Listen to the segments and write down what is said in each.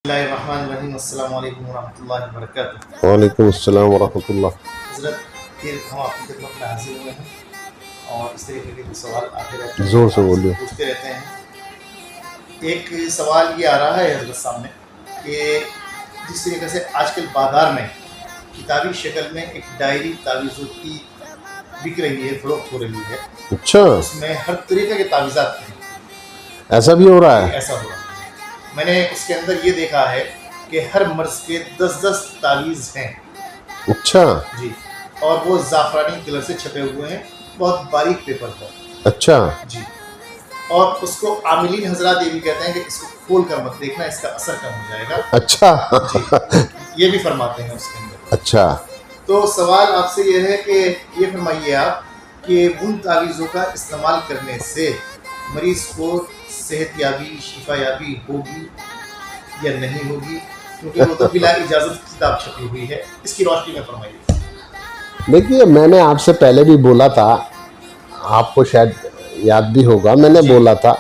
बिस्मिल्लाहिर्रहमानिर्रहीम। अस्सलाम वालेकुम वरहमतुल्लाहि वबरकातुह। वालेकुम अस्सलाम वरहमतुल्लाह। हज़रत, फिर हम आपकी खिदमत में हाजिर हुए हैं और इस तरीके के कुछ सवाल आते रहते हैं, जोर से बोलिए। पूछते रहते हैं। एक सवाल ये आ रहा है हज़रत सामने कि जिस तरीके से आजकल बाज़ार में किताबी शक्ल में एक डायरी तावीज़ों की बिक रही है, फरोख्त हो रही है, अच्छा, उसमें हर तरीके के तावीज़ात हैं। ऐसा भी हो रहा है? ऐसा हुआ, मैंने उसके अंदर ये देखा है कि हर मर्ज के 10-10 तावीज़ हैं। अच्छा जी, और वो ज़ाफ़रानी कलर से छपे हुए हैं, बहुत बारीक पेपर पर। अच्छा जी, और उसको आमिलीन हजरात ये भी कहते हैं कि इसको खोल कर मत देखना, इसका असर कम हो जाएगा। अच्छा जी, ये भी फरमाते हैं उसके अंदर। अच्छा, तो सवाल आपसे ये है कि ये फरमाइए आप कि उन तावीज़ों का इस्तेमाल करने से मरीज़ को सेहतयाबी, शिफायाबी होगी या नहीं होगी, क्योंकि वो तो बिला इजाज़त किताब छपी हुई है, इसकी रोशनी में फरमाइए। देखिए, मैंने आपसे पहले भी बोला था, आपको शायद याद भी होगा, मैंने बोला था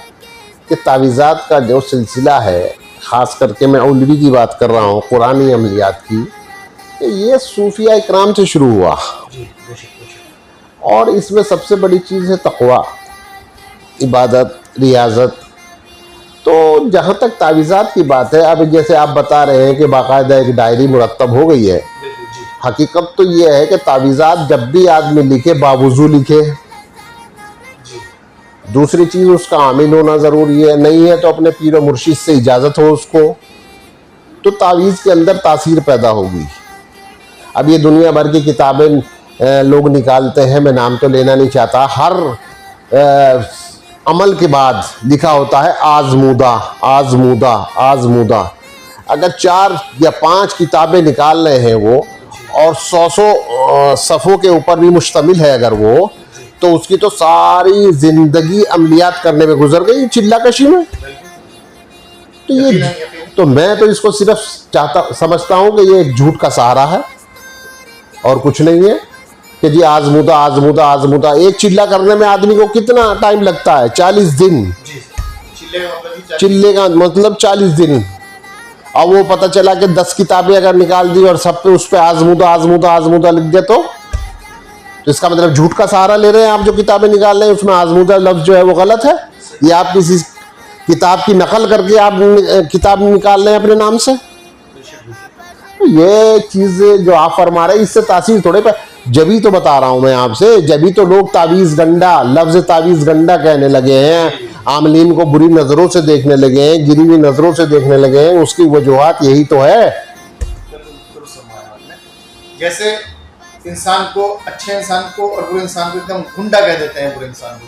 कि तावीज़ात का जो सिलसिला है, ख़ास करके मैं औलवी की बात कर रहा हूँ, कुरानी अमलियात की, कि ये सूफिया इकराम से शुरू हुआ। जी, बेशक। और इसमें सबसे बड़ी चीज़ है तक़वा, इबादत, रियाजत। तो जहाँ तक तावीज़ात की बात है, अब जैसे आप बता रहे हैं कि बाकायदा एक डायरी मुरतब हो गई है, बिल्कुल जी। हकीकत तो ये है कि तावीज़ात जब भी आदमी लिखे बावुज़ू लिखे। जी, दूसरी चीज़, उसका आमिल होना ज़रूरी है, नहीं है तो अपने पीर व मुर्शिद से इजाज़त हो उसको, तो तावीज़ के अंदर तासीर पैदा होगी। अब ये दुनिया भर की किताबें लोग निकालते हैं, मैं नाम तो लेना नहीं चाहता, हर अमल के बाद लिखा होता है आज़मूदा आज़मूदा आज़मूदा। अगर 4 या 5 किताबें निकाल रहे हैं वो, और 100 सफ़ों के ऊपर भी मुश्तमिल है अगर वो, तो उसकी तो सारी ज़िंदगी अमलियात करने में गुजर गई, चिल्ला कशी में। तो ये, तो मैं तो इसको सिर्फ समझता हूँ कि ये एक झूठ का सहारा है और कुछ नहीं है। कि जी आज़मूदा आज़मूदा आज़मूदा, एक चिल्ला करने में आदमी को कितना टाइम लगता है? 40 दिन। जी, चिल्ले का मतलब 40 दिन। अब वो पता चला कि 10 किताबें अगर निकाल दी और सब पे उस पर आज़मूदा आज़मूदा आज़मूदा लिख दे, तो इसका मतलब झूठ का सहारा ले रहे हैं आप। जो किताबें निकाल रहे हैं उसमें आज़मूदा लफ्ज़ जो है वो गलत है, या आप किसी किताब की नकल करके आप किताब निकाल रहे हैं अपने नाम से। तो ये चीज़ें जो आप फरमा रहे हैं, इससे तासीर थोड़े पर, जभी तो बता रहा हूँ मैं आपसे, जभी तो लोग तावीज़ गंडा, लफ्ज़ तावीज़ गंडा कहने लगे हैं, आमलीन को बुरी नज़रों से देखने लगे हैं, गिरी हुई नज़रों से देखने लगे हैं, उसकी वजूहात यही तो है। जैसे इंसान को, अच्छे इंसान को और बुरे इंसान को एकदम गुंडा कह देते हैं, बुरे इंसान को,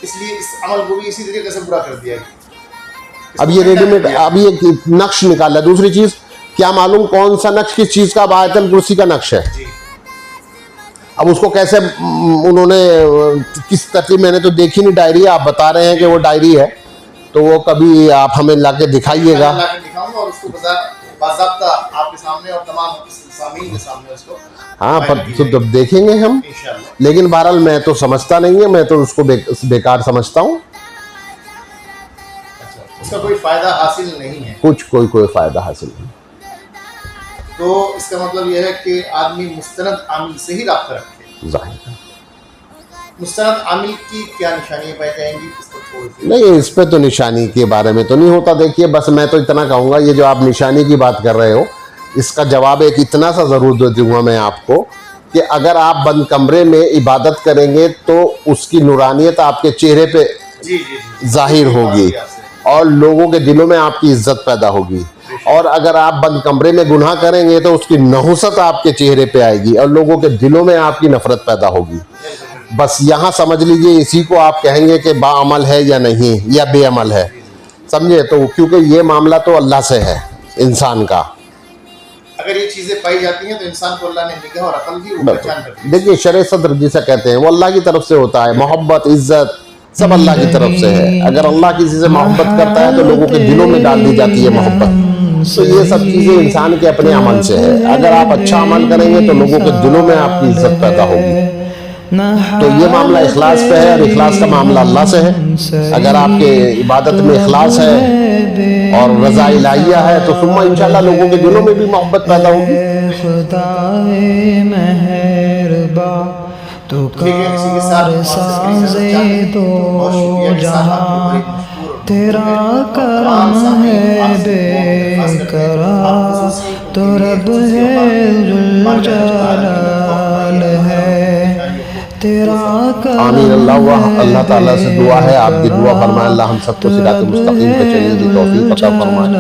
इसलिए इस अमल को भी इसी तरीके से बुरा कर दिया गया। अब ये रेडीमेड, अब ये नक्श निकाला। दूसरी चीज़, क्या मालूम कौन सा नक्श किस चीज़ का? आयतल कुर्सी का नक्श है। अब उसको कैसे उन्होंने, किस तरतीब, मैंने तो देखी नहीं डायरी, आप बता रहे हैं कि वो डायरी है, तो वो कभी आप हमें लाके दिखाइएगा। दिखाऊंगा और उसको बाज़ाब्ता आपके सामने और तमाम सामीन के सामने उसको, हाँ, पर तो जब देखेंगे हम। लेकिन बहरहाल मैं तो समझता नहीं है, मैं तो उसको बेकार समझता हूँ। उसका कोई फ़ायदा हासिल नहीं है, कोई फ़ायदा हासिल नहीं। तो इसका मतलब यह है कि आदमी मुस्तनद आमिल से ही राब्ता रखे। जाहिर। मुस्तनद आमिल की क्या निशानियाँ पाई जाएंगी, इस पर थोड़ी सी? नहीं, इस पे तो निशानी के बारे में तो नहीं होता। देखिए, बस मैं तो इतना कहूँगा, ये जो आप निशानी की बात कर रहे हो, इसका जवाब एक इतना सा ज़रूर दे दूँगा मैं आपको, कि अगर आप बंद कमरे में इबादत करेंगे तो उसकी नूरानियत आपके चेहरे पे जाहिर होगी और लोगों के दिलों में आपकी इज्जत पैदा होगी। और अगर आप बंद कमरे में गुनाह करेंगे तो उसकी नहुसत आपके चेहरे पे आएगी और लोगों के दिलों में आपकी नफरत पैदा होगी। बस यहाँ समझ लीजिए, इसी को आप कहेंगे कि बाअमल है या नहीं, या बेअमल है, समझे? तो क्योंकि ये मामला तो अल्लाह से है, इंसान का। अगर ये चीज़ें पाई जाती हैं तो इंसान को अल्लाह ने निगाह और अकल दी, वो पहचान करती है। देखिए, शरे सद्र जिसे कहते हैं, वो अल्लाह की तरफ से होता है। मोहब्बत, इज्जत सब अल्लाह की तरफ से है। अगर अल्लाह किसी से मोहब्बत करता है तो लोगों के दिलों में डाल दी जाती है मोहब्बत। तो ये सब चीज़ें इंसान के अपने अमल से है। अगर आप अच्छा अमल करेंगे तो लोगों के दिलों में आपकी इज्जत पैदा होगी। تو یہ معاملہ اخلاص پہ ہے، اور اخلاص کا معاملہ اللہ سے ہے۔ اگر آپ کے عبادت میں اخلاص ہے اور رضا الہیہ ہے تو ثم انشاءاللہ لوگوں کے دلوں میں بھی محبت پیدا ہوگی۔ تو کار سازے دو جہاں، تیرا کرم ہے بے قرار، تو رب ہے ذوالجلال ہے، تیرا آمین۔ اللہ تعالیٰ سے دعا ہے، آپ بھی دعا فرمائیں اللہ ہم سب کو صراط مستقیم پہ چلنے کی توفیق عطا فرمائے۔